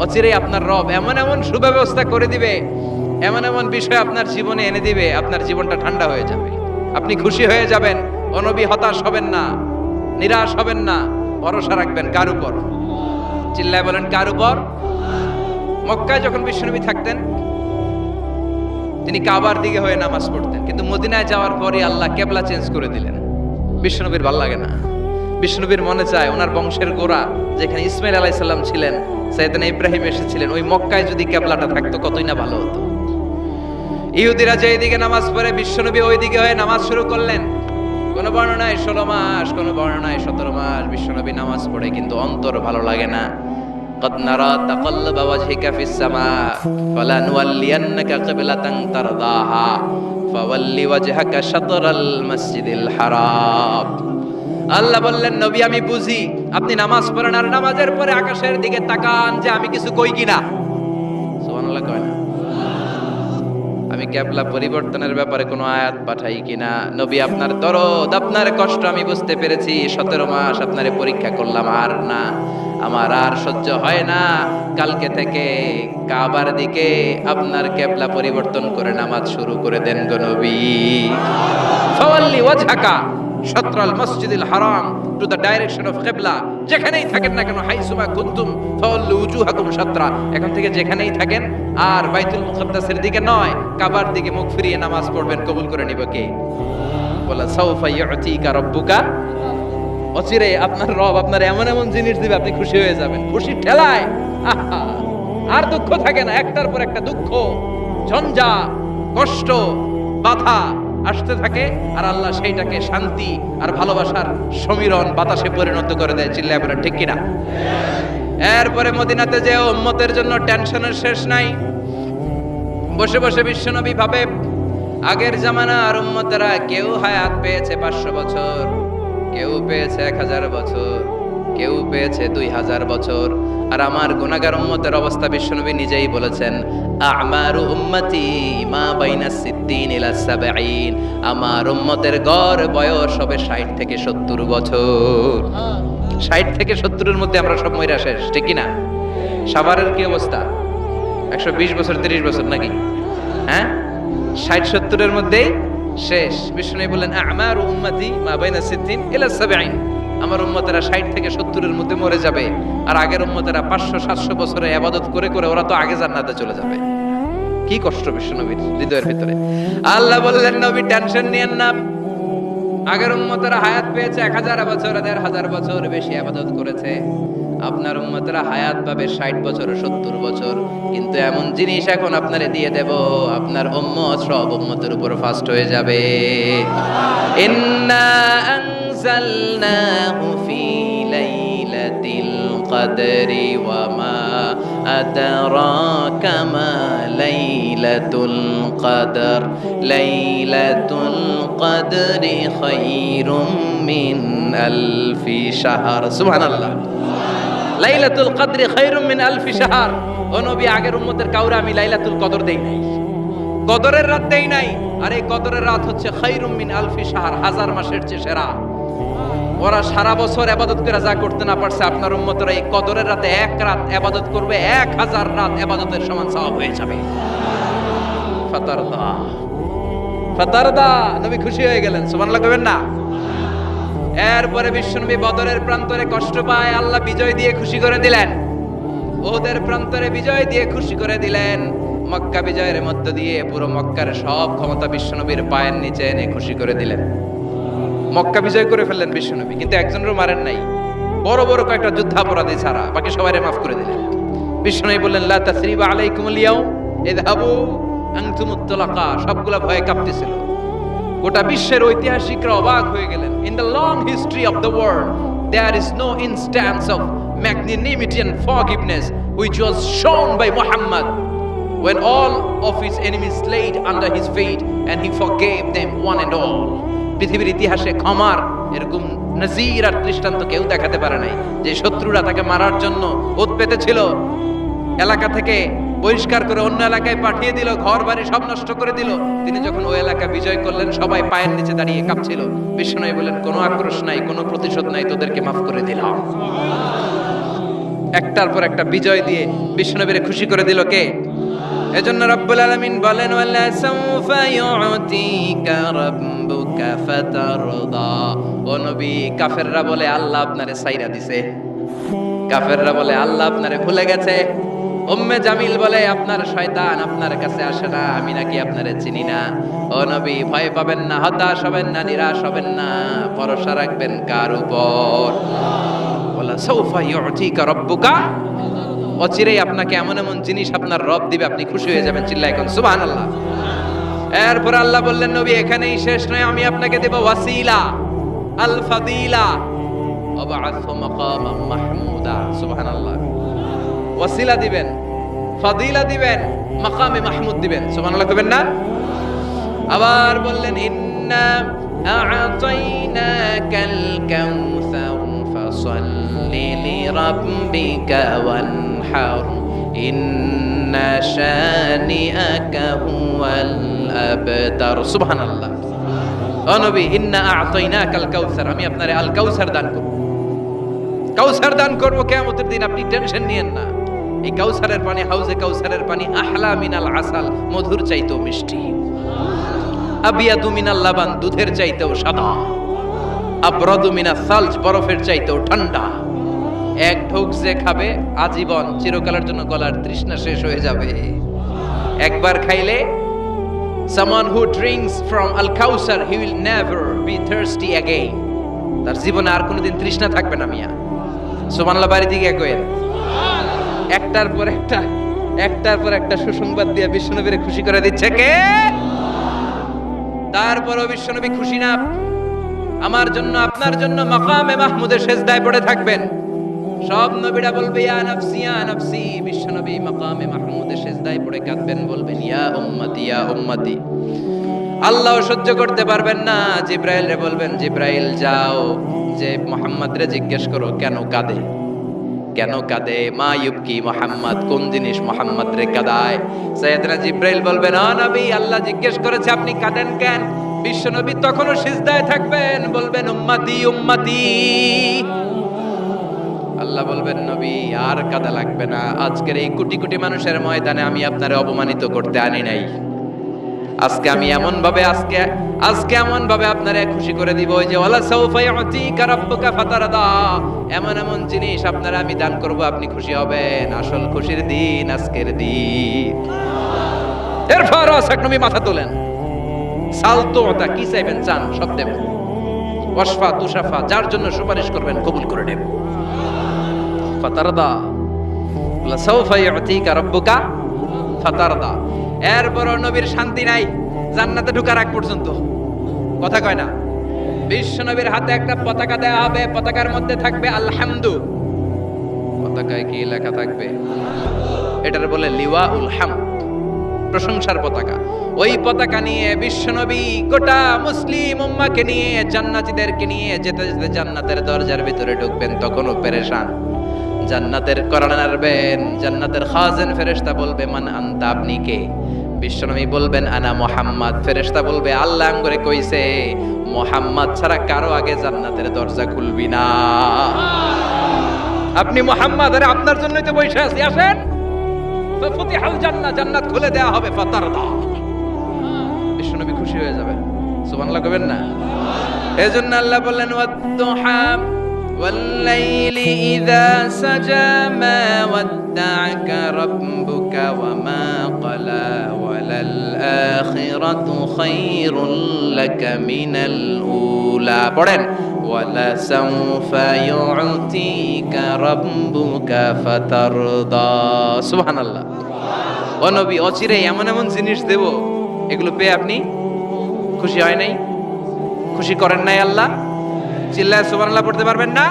অচিরে আপনার রব এমন এমন সুব্যবস্থা করে দিবে, এমন এমন বিষয় আপনার জীবনে এনে দিবে, আপনার জীবনটা ঠান্ডা হয়ে যাবে, আপনি খুশি হয়ে যাবেন। ও নবী, হতাশ হবেন না, নিরাশ হবেন না, ভরসা রাখবেন কার উপর? চিল্লায় বলেন কার উপর? মক্কায় যখন বিশ্বনবী থাকতেন, তিনি কাবার দিকে হয়ে নামাজ পড়তেন, কিন্তু মদিনায় যাওয়ার পরে আল্লাহ কেবলা চেঞ্জ করে দিলেন। বিশ্বনবীর ভাল লাগে না, বিশ্বনবীর মনে চায় ওনার বংশের গোড়া যেখানে ইসমাইল আলাইহিস সালাম ছিলেন, সাইয়েদনা ইব্রাহিম এসেছিলেন, ওই মক্কায় যদি কেবলাটা থাকতো কতই না ভালো হতো। ইহুদিরা যে দিকে নামাজ পড়ে, বিশ্বনবী ওই দিকে হয়ে নামাজ শুরু করলেন। কোন বর্ণনায় 16 মাস, কোন বর্ণনায় 17 মাস বিশ্বনবী নামাজ পড়ে, কিন্তু অন্তর ভালো লাগে না। قد نرى تقلب وجهك في السماء فلنولينك قبلة ترضاها فول وجهك شطر المسجد الحرام। আল্লাহ বললেন, নবী আমি বুঝি আপনি নামাজ পড়েন, আর নামাজের পরে আকাশের দিকে তাকান যে আমি কিছু কই কিনা। সুবহানাল্লাহ কয় না? আমি কিবলা পরিবর্তনের ব্যাপারে কোনো আয়াত পাঠাই কিনা? নবী আপনার দরদ, আপনার কষ্ট আমি বুঝতে পেরেছি। 17 মাস আপনারে পরীক্ষা করলাম, আর না, আমার আর সহ্য হয় না। কালকে থেকে কাবার দিকে আপনার কিবলা পরিবর্তন করে নামাজ শুরু করে দেন গো নবী। ফাওয়াল্লি ওয়াজহাকা শাতরাল মসজিদিল হারাম, টু দ্য ডাইরেকশন অফ কিবলা। যেখানেই থাকেন না কেন, হাইসুমা কুনতুম ফাওয়াল্লু উজুহাকুম শাতরা, এখন থেকে যেখানেই থাকেন আর বাইতুল মুকাদ্দাসের দিকে নয়, কাবার দিকে মুখ ফিরিয়ে নামাজ পড়বেন। কবুল করে নিব কে? বলা সাউফা ইউতিকা রাব্বুকা, অচিরে আপনার রব আপনার এমন এমন জিনিস দিবে, আপনি খুশি হয়ে যাবেন। খুশির ঠেলায় আহা, আর দুঃখ থাকে না, একটার পর একটা দুঃখ, ঝঞ্ঝা, কষ্ট, বাধা আসতে থাকে, আর আল্লাহ সেইটাকে শান্তি আর ভালোবাসার সমীরণ বাতাসে পরিণত করে দেয়। চিল্লায় বলেন ঠিক কিনা? এরপরে মদিনাতে যে উম্মতের জন্য টেনশনের শেষ নাই। বসে বসে বিশ্বনবী ভাবে, আগের জামানার উম্মতেরা কেউ হায়াত পেয়েছে 500 বছর, কেউ পেয়েছে 1000 বছর, কেউ পেয়েছে 2000 বছর, আর আমার গুনাহগার উম্মতের অবস্থা বিশ্বনবী নিজেই বলেছেন, আমারু উম্মতি মা বাইনা 60 ইলা 70, আমার উম্মতের গড় বয়স হবে 60 থেকে 70 বছর। 60 থেকে 70 এর মধ্যে আমরা সব মইরা শেষ, ঠিক কি না? সাভারের কি অবস্থা? 120 বছর 30 বছর নাকি? হ্যাঁ, 60-70 এর মধ্যেই শেষ। বিষ্ণু বললেন, আমারু উম্মতি মা বাইনা 60 ইলা 70, আমার উম্মতেরা 60 থেকে 70 এর মধ্যে মরে যাবে, আর আগের উম্মতেরা 500-700 বছরে ইবাদত করে করে ওরা তো আগে জান্নাতে চলে যাবে। কি কষ্ট বিশ্বনবীর হৃদয়ের ভিতরে। আল্লাহ বললেন, নবী টেনশন নিয়েন না, আগের উম্মতেরা হায়াত পেয়েছে 1000 বছর, 1500 বছর বেশি ইবাদত করেছে, আপনার উম্মতেরা হায়াত পাবে 60 বছর 70 বছর। কিন্তু এমন জিনিস এখন আপনারে দিয়ে দেব, আপনার উম্মত সব উম্মতের উপর ফাস্ট হয়ে যাবে। ইন্না আনজালনাহু ফি লাইলাতিল কদরি ওয়া মা আদরাকা মা লাইলাতুল কদর, লাইলাতুল কদরি খায়রুম মিন আলফি শাহর। সুবহানাল্লাহ। লাইলাতুল কদরি খায়রুম মিন আলফি শাহর। ও নবী, আগের উম্মতের কাউরে আমি লাইলাতুল কদর দেই নাই, কদরের রাত দেই নাই, আর এই কদরের রাত হচ্ছে খায়রুম মিন আলফি শাহর, 1000 মাসের চেয়ে সেরা। ওরা সারা বছর ইবাদত করে যা করতে না পারছে, আপনার উম্মতরা এই কদরের রাতে এক রাত ইবাদত করবে, 1000 রাত ইবাদতের সমান সওয়াব হয়ে যাবে। ফাতারদা, ফাতারদা, নবী খুশি হয়ে গেলেন। সুবহানাল্লাহ কইবেন না? এরপরে বিশ্বনবী বদরের প্রান্তরে কষ্ট পায়, আল্লাহ বিজয় দিয়ে খুশি করে দিলেন। ওদের প্রান্তরে বিজয় দিয়ে খুশি করে দিলেন। মক্কা বিজয়ের মধ্য দিয়ে পুরো মক্কার সব ক্ষমতা বিশ্বনবীর পায়ের নিচে এনে খুশি করে দিলেন। মক্কা বিজয় করে ফেললেন বিশ্বনবী, কিন্তু একজনেরও মারেন নাই। বড় বড় কয়েকটা যুদ্ধাপরাধী ছাড়া বাকি সবাইরে মাফ করে দিলেন। বিষ্ণু বললেন লা তাসরিবা আলাইকুমুল ইয়াউম ইযহাবু আনতুমুত তুলাকা। সবগুলা ভয়ে কাঁপতেছিল। গোটা বিশ্বের ঐতিহাসিকরা অবাক হয়ে গেলেন। In the long history of the world there is no instance of magnanimity and forgiveness which was shown by Muhammad when all of his enemies laid under his feet and he forgave them one and all. পৃথিবীর ইতিহাসে ক্ষমার এরকম নজির আর দৃষ্টান্ত কেউ দেখাতে পারে নাই। যে শত্রুরা তাকে মারার জন্য ওত পেতেছিল, এলাকা থেকে বহিষ্কার করে অন্য এলাকায় পাঠিয়ে দিল, ঘর বাড়ি সব নষ্ট করে দিল, তিনি যখন ওই এলাকা বিজয় করলেন সবাই পায়ের নিচে দাঁড়িয়ে কাঁপছিল। বিষ্ণু বললেন কোনো আক্রোশ নাই, কোনো প্রতিশোধ নাই, তোদেরকে মাফ করে দিলাম। একটার পর একটা বিজয় দিয়ে বিষ্ণুবীরে খুশি করে দিল কে? এজন্য রব্বুল আলামিন বলেন ওয়ালা সাউফা ইউতিকা রাব্বুকা ফাতারদা। ও নবী, কাফেররা বলে আল্লাহ আপনারে ছাইরা দিছে, কাফেররা বলে আল্লাহ আপনারে ভুলে গেছে। উম্মে জামিল বলে আপনার শয়তান আপনার কাছে আসে না, আমি নাকি আপনারে চিনি না। ও নবী, ভয় পাবেন না, হতাশ হবেন না, নিরাশ হবেন না, ভরসা রাখবেন কার উপর? ওয়ালা সাউফা ইউতিকা রাব্বুকা। অচিরেই আপনাকে এমন এমন জিনিস আপনার রব দিবে, আপনি খুশি হয়ে যাবেন। চিল্লায় কোন সুবহানাল্লাহ। এরপর আল্লাহ বললেন নবী এখানেই শেষ নয়, আমি আপনাকে দেব ওয়াসিলা আল ফাদিলা ওয়াবআসহু মাকামান মাহমুদা। সুবহানাল্লাহ। ওয়াসিলা দিবেন, ফাদিলা দিবেন, মাকামে মাহমুদ দিবেন। সুবহানাল্লাহ কইবেন না? আবার বললেন ইন্না আ'তাইনাকাল কাউসার ফাসাল্লি লিরাব্বিকা ওয়ানহার ইন্না শানিআকা হুয়াল আবতার। সুবহানাল্লাহ। ও নবী, ইন্না আ'তাইনাকাল কাউসার, আমি আপনারে আল কাউসার দান করব। কাউসার দান করব কিয়ামতের দিন, আপনি টেনশন নিয়েন না। এই কাউসারের পানি, হাউজে কাউসারের পানি আহলা মিনাল আসাল, মধুর চাইতেও মিষ্টি। আবিয়াদু মিনাল লাবান, দুধের চাইতেও সাদা। আবরাদু মিনাস সালজ, বরফের চাইতেও ঠান্ডা। এক ঢোক যে খাবে আজীবন, চিরকালের জন্য গলার তৃষ্ণা শেষ হয়ে যাবে। একবার খাইলে someone who drinks from al-Kausar he will never be thirsty again. তার জীবনে আর কোনোদিন তৃষ্ণা থাকবে না। মিয়া সুবহানাল্লাহ বাড়ি থেকে কইেন। একটার পর একটা সুসংবাদ দিয়ে বিশ্বনবীরে খুশি করে দিচ্ছে কে? তারপরও বিশ্বনবী খুশি না। আমার জন্য আপনার জন্য মাকামে মাহমুদের সেজদায় পড়ে থাকবেন। সব নবীরা বলবে ইয়া নাফসি ইয়া নাফসি, বিশ্বনবী মাকামে মাহমুদের সেজদায় পড়ে কাঁদবেন, বলবেন ইয়া উম্মতি ইয়া উম্মতি। আল্লাহ সহ্য করতে পারবেন না, জিব্রাইল রে বলবেন জিব্রাইল যাও, যে মুহাম্মদ রে জিজ্ঞেস করো কেন কাঁদে, কেন কাঁদে। মা ইউবকি মুহাম্মদ, কোন জিনিস মুহাম্মদ রে কাঁদায়? সাইয়েদনা জিব্রাইল বলবেন ও নবী, আল্লাহ জিজ্ঞেস করেছে আপনি কাঁদেন কেন? বিশ্বনবী তখনও সিজদায় থাকবেন, বলবেন উম্মতি উম্মতি। আল্লাহ বলবেন নবী আর কাঁদা লাগবে না, আজকের এই কোটি কোটি মানুষের ময়দানে আমি আপনারে অপমানিত করতে আনি নাই। আজকে আমি এমন ভাবে আপনারে খুশি করে দিব যে ওয়ালা সাউফা ইউতিকা রাব্বুকা ফাতারদা, এমন জিনিস আপনারা আমি দান করব, আপনি খুশি হবেন। আসল খুশির দিন আজকের দিন। এরপর নবী মাথা তোলেন, সালতোতা, কি চাইবেন চান সব দেব। ওয়াসফা তুশাফা, যার জন্য সুপারিশ করবেন কবুল করে নেব। ফাতারদা, ওয়ালা সাউফা ইউতিকা রাব্বুকা ফাতারদা। এরপর নবীর শান্তি নাই জান্নাতে ঢোকার আগ পর্যন্ত। কথা কয় না? বিশ্ব নবীর হাতে একটা পতাকা দেওয়া হবে, পতাকার মধ্যে থাকবে আলহামদু। পতাকায় কি লেখা থাকবে? এটার বলে লিওয়াউল হামদ, প্রশংসার পতাকা। ওই পতাকা নিয়ে বিশ্ব নবী গোটা মুসলিম উম্মাহকে নিয়ে, জান্নাতীদেরকে নিয়ে যেতে যেতে জান্নাতের দরজার ভিতরে ঢুকবেন, তখনও পেরেশান। জান্নাতের কোরআন আরবেন, জান্নাতের খাজেন ফেরেশতা বলবে মান আনতা, আপনি কে? বিশ্বনবী বলবেন আনা মুহাম্মদ। ফেরেশতা বলবে আল্লাহ আমগরে কইছে মুহাম্মদ ছাড়া কারো আগে জান্নাতের দরজা খুলবি না। আপনি মুহাম্মদ, আরে আপনার জন্যই তো বসে আছি, আসেন। ফাফতিহাল জান্নাহ, জান্নাত খুলে দেয়া হবে। ফাতারদা, বিশ্বনবী খুশি হয়ে যাবেন। সুবহানাল্লাহ কইবেন না? এজন্য আল্লাহ বললেন ওয়াদ-দুহা والليل إذا سجى ما ودعك ربك وما قلى وللآخرة আখিরাতু খায়রুল লাকা মিনাল উলা। পড়েন ওয়ালা সাউফা ইউতিকা রাব্বুকা ফাতারদা। সুবহানাল্লাহ। ও নবী, অচিরে এমন এমন জিনিস দেব, এগুলো পেয়ে আপনি খুশি হয় নাই? খুশি করেন নাই আল্লাহ? চিল্লায় সুবহানাল্লাহ পড়তে পারবেন না?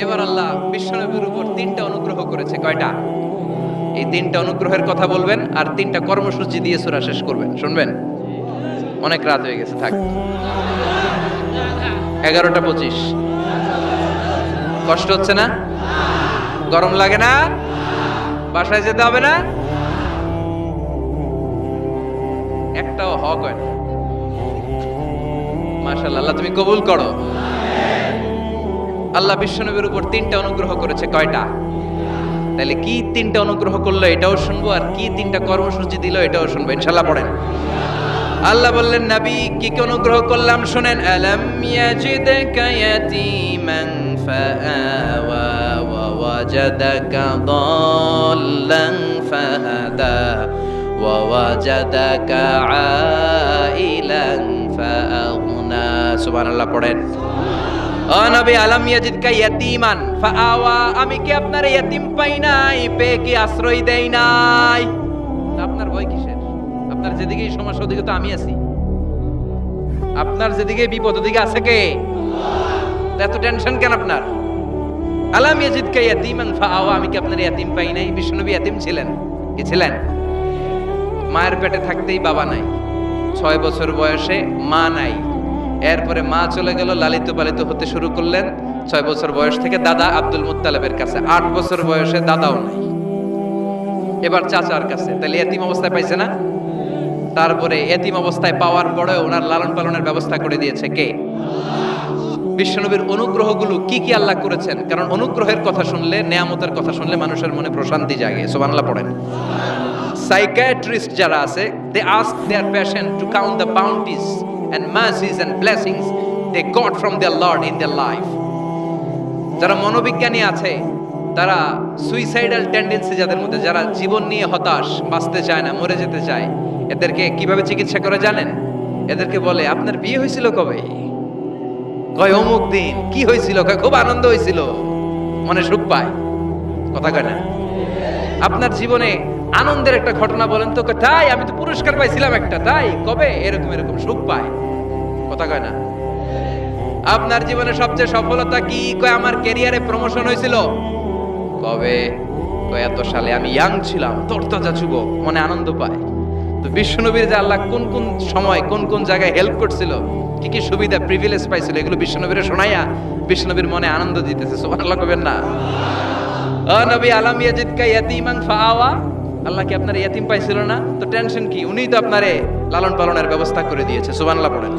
এবার আল্লাহ বিশ্বনবীর উপর 3টা অনুগ্রহ করেছে। কয়টা? এই 3টা অনুগ্রহের কথা বলবেন আর 3টা কর্মসূচি দিয়ে সূরা শেষ করবেন। শুনবেন? অনেক রাত হয়ে গেছে, থাক। 11টা 25। কষ্ট হচ্ছে না? গরম লাগে না? বাসায় যেতে হবে না? একটাও হক হয় না। মাশাআল্লাহ, আল্লাহ তুমি কবুল করো। আল্লাহ বিশ্বনবীর উপর 3টা অনুগ্রহ করেছে। কয়টা? তাহলে কি 3টা অনুগ্রহ করলো এটাও শুনবো, আর কি 3টা কর্মসূচি দিল এটাও শুনবো ইনশাআল্লাহ। পড়েন। আল্লাহ বললেন, নবী কি কি অনুগ্রহ করলাম শুনেন। আলাম ইয়াজিদকা ইয়াতীমান ফাআওয়া ওয়া ওয়াজাদাকা দাল্লান ফাহাদা ওয়া ওয়াজাদাকা আইলান ফাআগনা। সুবহানাল্লাহ পড়েন। ও নবী, আলাম ইয়াজিদকা ইয়াতীমান ফাআওয়া, আমি কি আপনার ইয়াতীম পাই নাই, পেয়ে কি আশ্রয় দেই নাই? আপনার ভয় কিসের? আপনার যেদিকে সমস্যা ওদিকে তো আমি আছি। আপনার যেদিকে বিপদ ওদিকে আছে কে? এত টেনশন কেন আপনার? আলাম ইয়াজিদকা ইয়াতীমান ফাআওয়া, আমি কি আপনার ইয়াতীম পাই নাই? বিশ্বনবী ইয়াতীম ছিলেন। কি ছিলেন? মায়ের পেটে থাকতেই বাবা নাই, 6 বছর বয়সে মা নাই, এরপরে মা চলে গেল, লালিত পালিত হতে শুরু করলেন। 6 বছর বয়স থেকে দাদা আব্দুল মুত্তালিবের কাছে, 8 বছর বয়সে দাদাও নাই, এবার চাচার কাছে। তাহলে এতিম অবস্থায় পাইছে না? তারপরে এতিম অবস্থায় পাওয়ার পরে ওনার লালন পালনের ব্যবস্থা করে দিয়েছে কে? বিশ্বনবীর অনুগ্রহগুলো কি কি আল্লাহ করেছেন, কারণ অনুগ্রহের কথা শুনলে, নেয়ামতের কথা শুনলে মানুষের মনে প্রশান্তি জাগে। সুবহানাল্লাহ পড়েন। সাইকিয়াট্রিস্ট যারা আছে, they ask their patient to count the bounties and mercies and blessings they got from their Lord in their life. যারা মনোবিজ্ঞানী আছে, তারা সুইসাইডাল টেন্ডেন্সি যাদের মধ্যে, যারা জীবন নিয়ে হতাশ, বাঁচতে চায় না, মরে যেতে চায়, এদেরকে কিভাবে চিকিৎসা করে জানেন? এদেরকে বলে, আপনার বিয়ে হয়েছিল কবে? কয় অমুক দিন। কি হয়েছিল? কয় খুব আনন্দ হয়েছিল, মনে সুখ পায়। কথা কয় না? আপনার জীবনে আনন্দের একটা ঘটনা বলেন তো। তাই আমি তো পুরস্কার পাইছিলাম একটা। তাই কবে? এরকম এরকম সুখ পায়। কথা কয় না? আপনার জীবনে সবচেয়ে সফলতা কি? কয় আমার ক্যারিয়ারে প্রমোশন হয়েছিল। কবে? কয় এত সালে, আমি ইয়াং ছিলাম, তরতাজা যুবক, মনে আনন্দ পায়। তো বিশ্বনবীর যে আল্লাহ কোন কোন সময় কোন কোন জায়গায় হেল্প করছিল, কি কি সুবিধা প্রিভিলেজ পাইছিল, এগুলো বিশ্বনবীরে শোনাইয়া বিশ্বনবীর মনে আনন্দ দিতেছে। সুবহানাল্লাহ কবেন না? ও নবী, আলাম ইয়াজিদকা ইয়াতীমান ফাআওয়া, আল্লাহ কি আপনার ইয়াতীম পাইছিল না? তো টেনশন কি? উনিই তো আপনারে লালন পালনের ব্যবস্থা করে দিয়েছে। সুবহানাল্লাহ পড়েন।